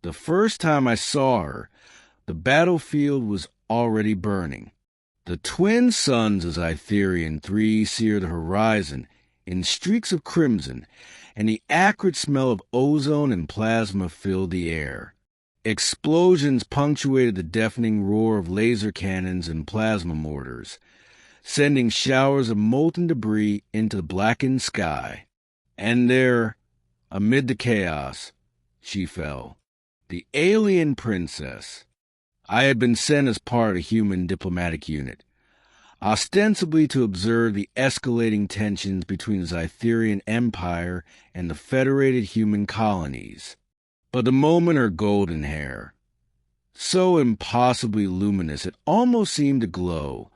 The first time I saw her, the battlefield was already burning. The twin suns of Zytherian 3 seared the horizon in streaks of crimson, and the acrid smell of ozone and plasma filled the air. Explosions punctuated the deafening roar of laser cannons and plasma mortars, sending showers of molten debris into the blackened sky. And there, amid the chaos, she fell. The alien princess. I had been sent as part of a human diplomatic unit, ostensibly to observe the escalating tensions between the Zytherian Empire and the federated human colonies. But the moment her golden hair, so impossibly luminous it almost seemed to glow,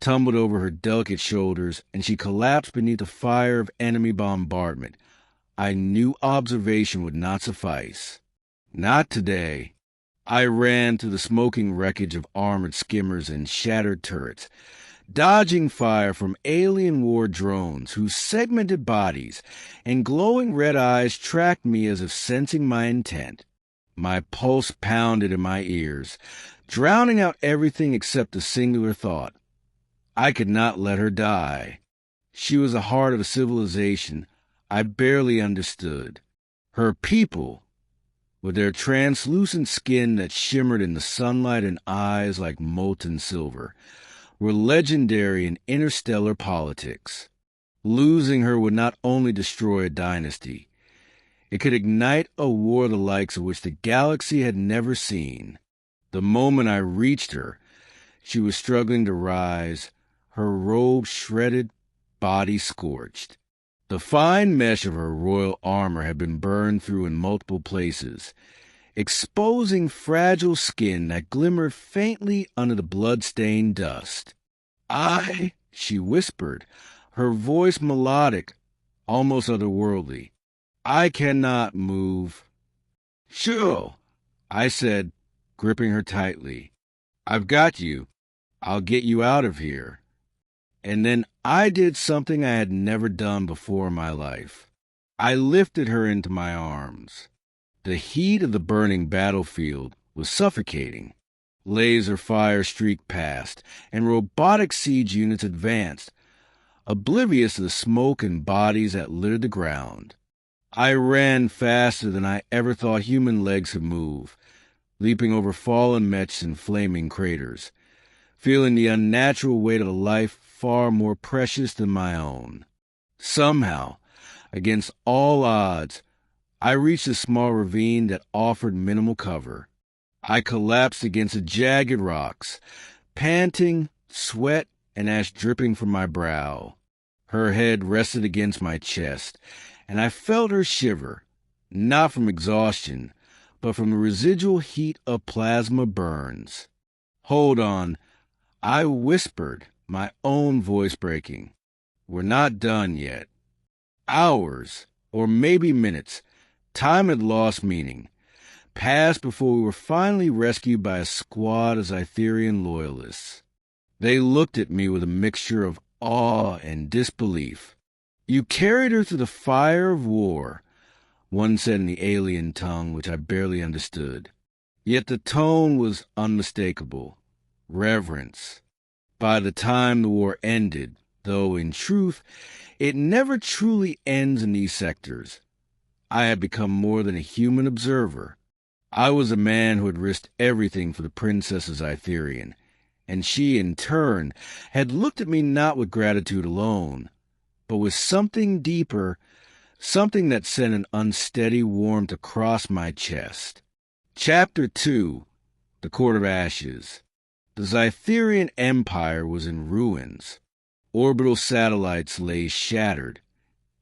tumbled over her delicate shoulders and she collapsed beneath the fire of enemy bombardment, I knew observation would not suffice. Not today. I ran through the smoking wreckage of armored skimmers and shattered turrets, dodging fire from alien war drones whose segmented bodies and glowing red eyes tracked me as if sensing my intent. My pulse pounded in my ears, drowning out everything except a singular thought. I could not let her die. She was the heart of a civilization I barely understood. Her people, with their translucent skin that shimmered in the sunlight and eyes like molten silver, were legendary in interstellar politics. Losing her would not only destroy a dynasty, it could ignite a war the likes of which the galaxy had never seen. The moment I reached her, she was struggling to rise, her robe shredded, body scorched. The fine mesh of her royal armor had been burned through in multiple places, exposing fragile skin that glimmered faintly under the blood-stained dust. She whispered, her voice melodic, almost otherworldly. I cannot move. Sure, I said, gripping her tightly. I've got you. I'll get you out of here. And then I did something I had never done before in my life. I lifted her into my arms. The heat of the burning battlefield was suffocating. Laser fire streaked past, and robotic siege units advanced, oblivious to the smoke and bodies that littered the ground. I ran faster than I ever thought human legs could move, leaping over fallen mechs and flaming craters, feeling the unnatural weight of a life far more precious than my own. Somehow, against all odds, I reached a small ravine that offered minimal cover. I collapsed against the jagged rocks, panting, sweat and ash dripping from my brow. Her head rested against my chest, and I felt her shiver, not from exhaustion, but from the residual heat of plasma burns. Hold on, I whispered, my own voice breaking. We're not done yet. Hours, or maybe minutes, time had lost meaning, passed before we were finally rescued by a squad of Zytherian loyalists. They looked at me with a mixture of awe and disbelief. You carried her through the fire of war, one said in the alien tongue which I barely understood. Yet the tone was unmistakable. Reverence. By the time the war ended, though in truth, it never truly ends in these sectors, I had become more than a human observer. I was a man who had risked everything for the Princess of Zytherian, and she, in turn, had looked at me not with gratitude alone, but with something deeper, something that sent an unsteady warmth across my chest. Chapter 2. The Court of Ashes. The Zytherian Empire was in ruins. Orbital satellites lay shattered.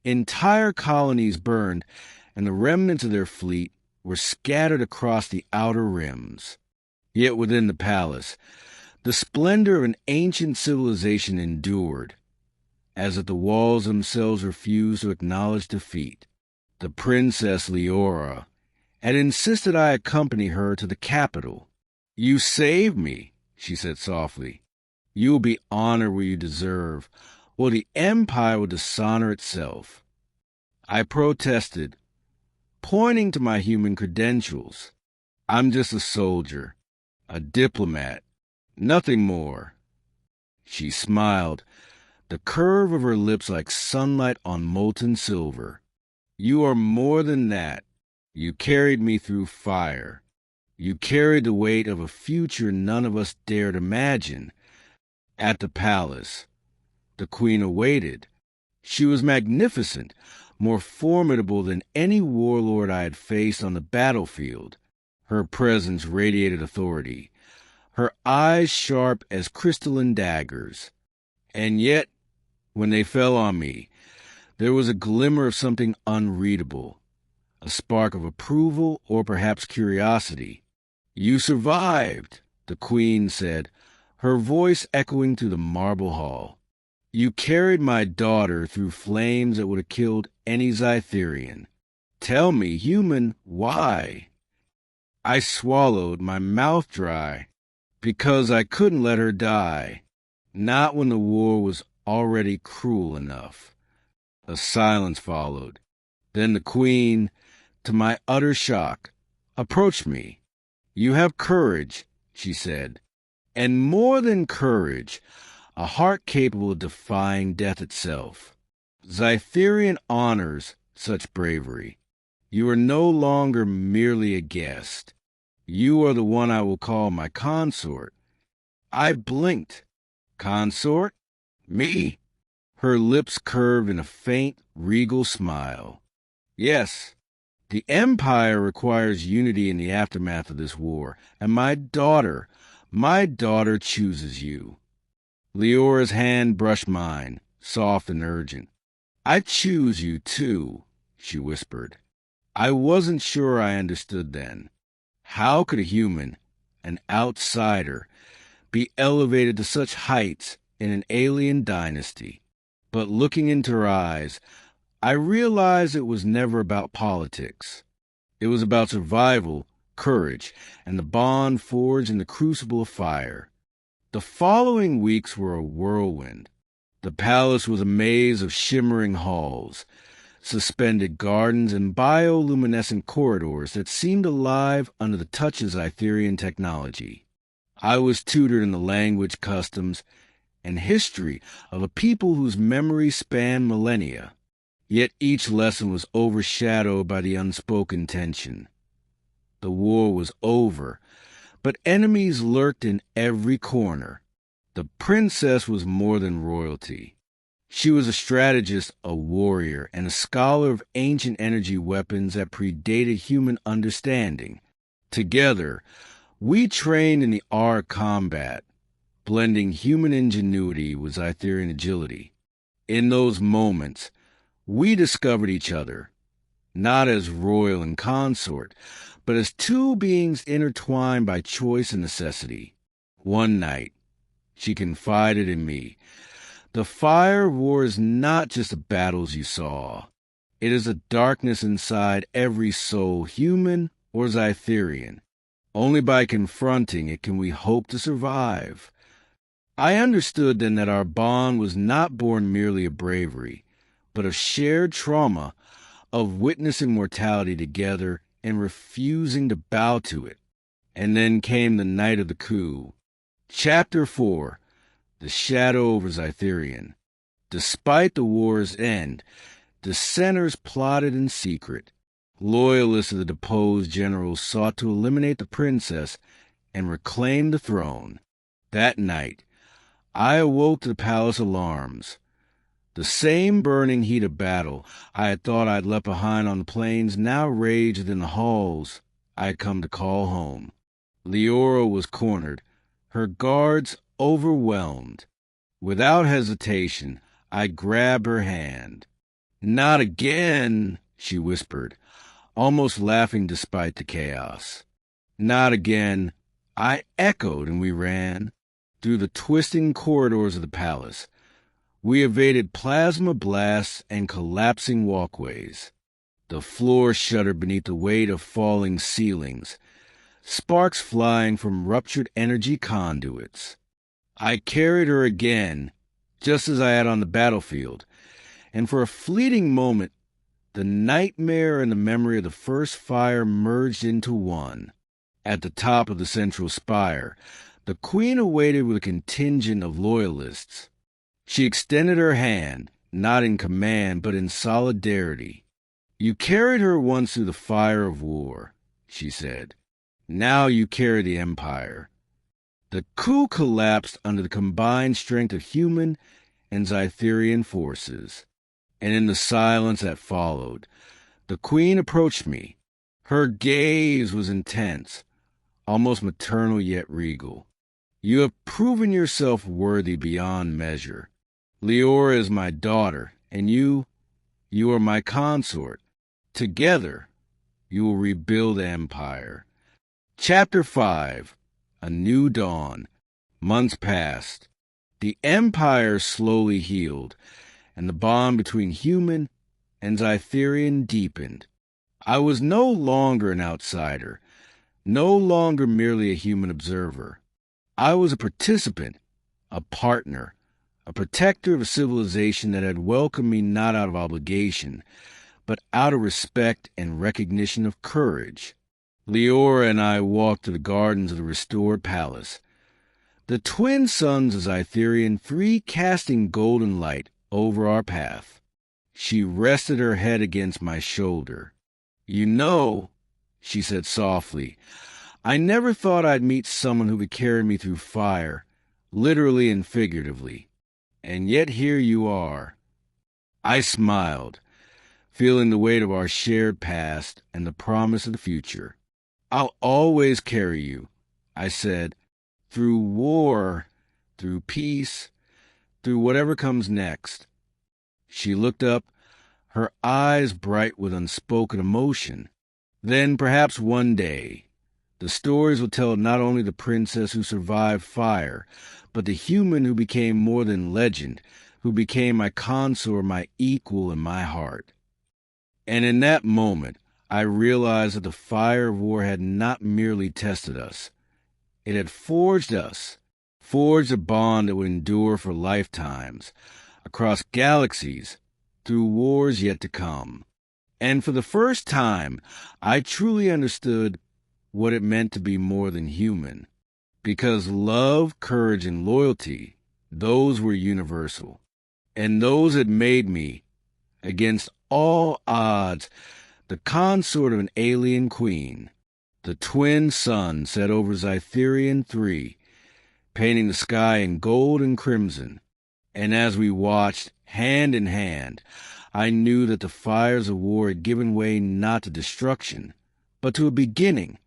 Entire colonies burned, and the remnants of their fleet were scattered across the outer rims. Yet within the palace, the splendor of an ancient civilization endured, as if the walls themselves refused to acknowledge defeat. The Princess Leora had insisted I accompany her to the capital. You saved me, she said softly. You will be honored where you deserve, or the Empire will dishonor itself. I protested, pointing to my human credentials. I'm just a soldier, a diplomat, nothing more." She smiled, the curve of her lips like sunlight on molten silver. "You are more than that. You carried me through fire. You carried the weight of a future none of us dared imagine." At the palace, the queen awaited. She was magnificent, more formidable than any warlord I had faced on the battlefield. Her presence radiated authority, her eyes sharp as crystalline daggers. And yet, when they fell on me, there was a glimmer of something unreadable, a spark of approval or perhaps curiosity. "You survived," the queen said, her voice echoing through the marble hall. "You carried my daughter through flames that would have killed any Zytherian. Tell me, human, why?" I swallowed, my mouth dry. "Because I couldn't let her die. Not when the war was already cruel enough." A silence followed. Then the queen, to my utter shock, approached me. "You have courage," she said, "and more than courage, a heart capable of defying death itself. Zytherian honors such bravery. You are no longer merely a guest. You are the one I will call my consort." I blinked. "Consort? Me?" Her lips curved in a faint, regal smile. "Yes. The Empire requires unity in the aftermath of this war, and my daughter chooses you." Leora's hand brushed mine, soft and urgent. "I choose you, too," she whispered. I wasn't sure I understood then. How could a human, an outsider, be elevated to such heights in an alien dynasty? But looking into her eyes, I realized it was never about politics. It was about survival, courage, and the bond forged in the crucible of fire. The following weeks were a whirlwind. The palace was a maze of shimmering halls, suspended gardens, and bioluminescent corridors that seemed alive under the touch of Zytherian technology. I was tutored in the language, customs, and history of a people whose memory spanned millennia. Yet each lesson was overshadowed by the unspoken tension. The war was over, but enemies lurked in every corner. The princess was more than royalty. She was a strategist, a warrior, and a scholar of ancient energy weapons that predated human understanding. Together, we trained in the art of combat, blending human ingenuity with Zytherian agility. In those moments, we discovered each other, not as royal and consort, but as two beings intertwined by choice and necessity. One night, she confided in me, "The fire of war is not just the battles you saw. It is a darkness inside every soul, human or Zytherian. Only by confronting it can we hope to survive." I understood then that our bond was not born merely of bravery, but of shared trauma, of witnessing mortality together and refusing to bow to it. And then came the night of the coup. Chapter 4. The Shadow over Zytherian. Despite the war's end, dissenters plotted in secret. Loyalists of the deposed generals sought to eliminate the princess and reclaim the throne. That night, I awoke to the palace alarms. The same burning heat of battle I had thought I'd left behind on the plains now raged in the halls I had come to call home. Leora was cornered, her guards overwhelmed. Without hesitation, I grabbed her hand. "Not again," she whispered, almost laughing despite the chaos. "Not again," I echoed, and we ran. Through the twisting corridors of the palace, we evaded plasma blasts and collapsing walkways. The floor shuddered beneath the weight of falling ceilings, sparks flying from ruptured energy conduits. I carried her again, just as I had on the battlefield, and for a fleeting moment, the nightmare and the memory of the first fire merged into one. At the top of the central spire, the queen awaited with a contingent of loyalists. She extended her hand, not in command, but in solidarity. "You carried her once through the fire of war," she said. "Now you carry the Empire." The coup collapsed under the combined strength of human and Zytherian forces. And in the silence that followed, the queen approached me. Her gaze was intense, almost maternal yet regal. "You have proven yourself worthy beyond measure. Leora is my daughter, and you are my consort. Together, you will rebuild the Empire." Chapter 5. A New Dawn. Months passed. The Empire slowly healed, and the bond between human and Zytherian deepened. I was no longer an outsider, no longer merely a human observer. I was a participant, a partner, a protector of a civilization that had welcomed me not out of obligation, but out of respect and recognition of courage. Leora and I walked to the gardens of the restored palace, the twin suns of Zytherian, three casting golden light over our path. She rested her head against my shoulder. "You know," she said softly, "I never thought I'd meet someone who could carry me through fire, literally and figuratively. And yet here you are." I smiled, feeling the weight of our shared past and the promise of the future. "I'll always carry you," I said, "through war, through peace, through whatever comes next." She looked up, her eyes bright with unspoken emotion. "Then perhaps one day, the stories will tell not only the princess who survived fire, but the human who became more than legend, who became my consort, my equal in my heart." And in that moment, I realized that the fire of war had not merely tested us. It had forged us, forged a bond that would endure for lifetimes, across galaxies, through wars yet to come. And for the first time, I truly understood what it meant to be more than human. Because love, courage, and loyalty, those were universal. And those had made me, against all odds, the consort of an alien queen. The twin sun set over Zytherian 3, painting the sky in gold and crimson. And as we watched, hand in hand, I knew that the fires of war had given way not to destruction, but to a beginning,